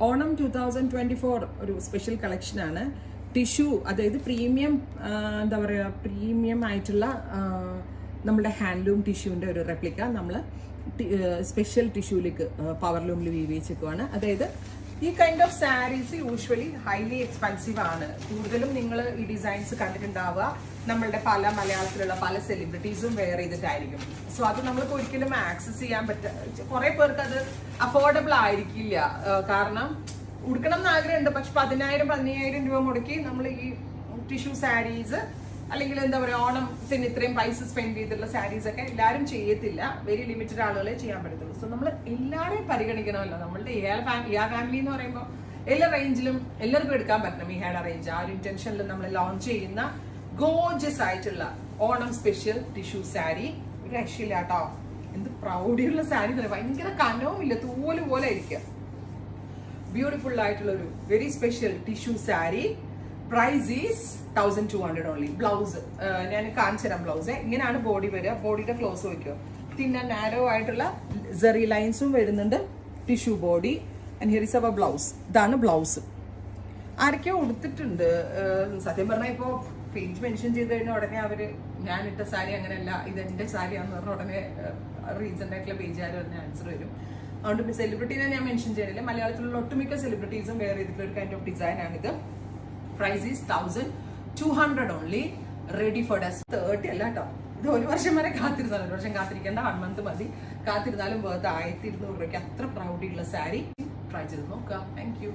ഓണം 2024 ഒരു സ്പെഷ്യൽ കളക്ഷനാണ്. ടിഷ്യൂ, അതായത് പ്രീമിയം എന്താ പറയുക, പ്രീമിയം ആയിട്ടുള്ള നമ്മുടെ ഹാൻഡ്ലൂം ടിഷ്യൂവിൻ്റെ ഒരു റെപ്ലിക്ക നമ്മൾ സ്പെഷ്യൽ ടിഷ്യൂലേക്ക് പവർ ലൂമിൽ വീവിച്ചേക്കുവാണ്. അതായത് ഈ kind of saris usually highly expensive ആണ്. കൂടുതലും നിങ്ങൾ ഈ ഡിസൈൻസ് കണ്ടിട്ടുണ്ടാവുക നമ്മളുടെ പല മലയാളത്തിലുള്ള പല സെലിബ്രിറ്റീസും വെയർ ചെയ്തിട്ടായിരിക്കും. സോ അത് നമ്മൾക്ക് ഒരിക്കലും ആക്സസ് ചെയ്യാൻ കുറെ പേർക്ക് അത് അഫോർഡബിൾ ആയിരിക്കില്ല. കാരണം ഉടുക്കണം എന്ന് ആഗ്രഹമുണ്ട്, പക്ഷെ 10,000-15,000 രൂപ മുടക്കി നമ്മൾ ഈ ടിഷ്യൂ സാരീസ് അല്ലെങ്കിൽ എന്താ പറയുക ഓണത്തിന് ഇത്രയും പൈസ സ്പെൻഡ് ചെയ്തിട്ടുള്ള സാരീസ് ഒക്കെ എല്ലാവരും ചെയ്യത്തില്ല. വെരി ലിമിറ്റഡ് ആളുകളെ ചെയ്യാൻ പറ്റത്തുള്ളൂ. സോ നമ്മൾ എല്ലാവരെയും പരിഗണിക്കണമല്ലോ. നമ്മളുടെ ഫാമിലി എന്ന് പറയുമ്പോൾ എല്ലാ റേഞ്ചിലും എല്ലാവർക്കും എടുക്കാൻ പറ്റണം ഈ ഹെയർ റേഞ്ച്. ആ ഒരു ഇന്റൻഷനിൽ നമ്മൾ ലോഞ്ച് ചെയ്യുന്ന ഗോർജിയസ് ആയിട്ടുള്ള ഓണം സ്പെഷ്യൽ ടിഷ്യൂ സാരി. ഒരു രക്ഷയില്ല കേട്ടോ, എന്ത് പ്രൗഡിയുള്ള സാരി, ഭയങ്കര കനവും ഇല്ല, തൂവല് പോലെ ആയിരിക്കുക. ബ്യൂട്ടിഫുൾ ആയിട്ടുള്ള ഒരു very special tissue sari. Price is 1200 only. Blouse ഞാൻ കാണിച്ചു തരാം. ബ്ലൗസ് ഇങ്ങനെയാണ് ബോഡി വരിക. ബോഡിയുടെ ക്ലോസ് വയ്ക്കുക. തിന്ന നാരോ ആയിട്ടുള്ള സെറി ലൈൻസും വരുന്നുണ്ട്. Tissue body and here is our blouse. ഇതാണ് ബ്ലൗസ്. ആരൊക്കെയോ ഉടുത്തിട്ടുണ്ട്. സത്യം പറഞ്ഞാൽ ഇപ്പോൾ പേജ് മെൻഷൻ ചെയ്ത് കഴിഞ്ഞാൽ ഉടനെ അവര് ഞാൻ ഇട്ട സാരി അങ്ങനെയല്ല, ഇതെന്റെ സാരിയാന്ന് പറഞ്ഞ ഉടനെ റീസെന്റ് ആയിട്ടുള്ള പേജുകാർ തന്നെ ആൻസർ വരും. അതുകൊണ്ട് സെലിബ്രിറ്റീനെ ഞാൻ മെൻഷൻ ചെയ്യുന്നില്ല. മലയാളത്തിലുള്ള ഒട്ടുമിക്ക സെലിബ്രിറ്റീസും വെയർ ചെയ്തിട്ടുള്ള ഒരു കൈൻഡ് ഓഫ് ഡിസൈൻ ആണിത്. Price is 1200 only. Ready for ഡസ് 30 അല്ല കേട്ടോ. ഇത് 1 വർഷം വരെ കാത്തിരുന്നാലും, 1 വർഷം കാത്തിരിക്കേണ്ട, 1 മന്ത് മതി. കാത്തിരുന്നാലും വേർത്ത് 1200 രൂപയ്ക്ക് അത്ര പ്രൗഡിയുള്ള സാരി ട്രൈ ചെയ്ത് നോക്കുക. Thank you.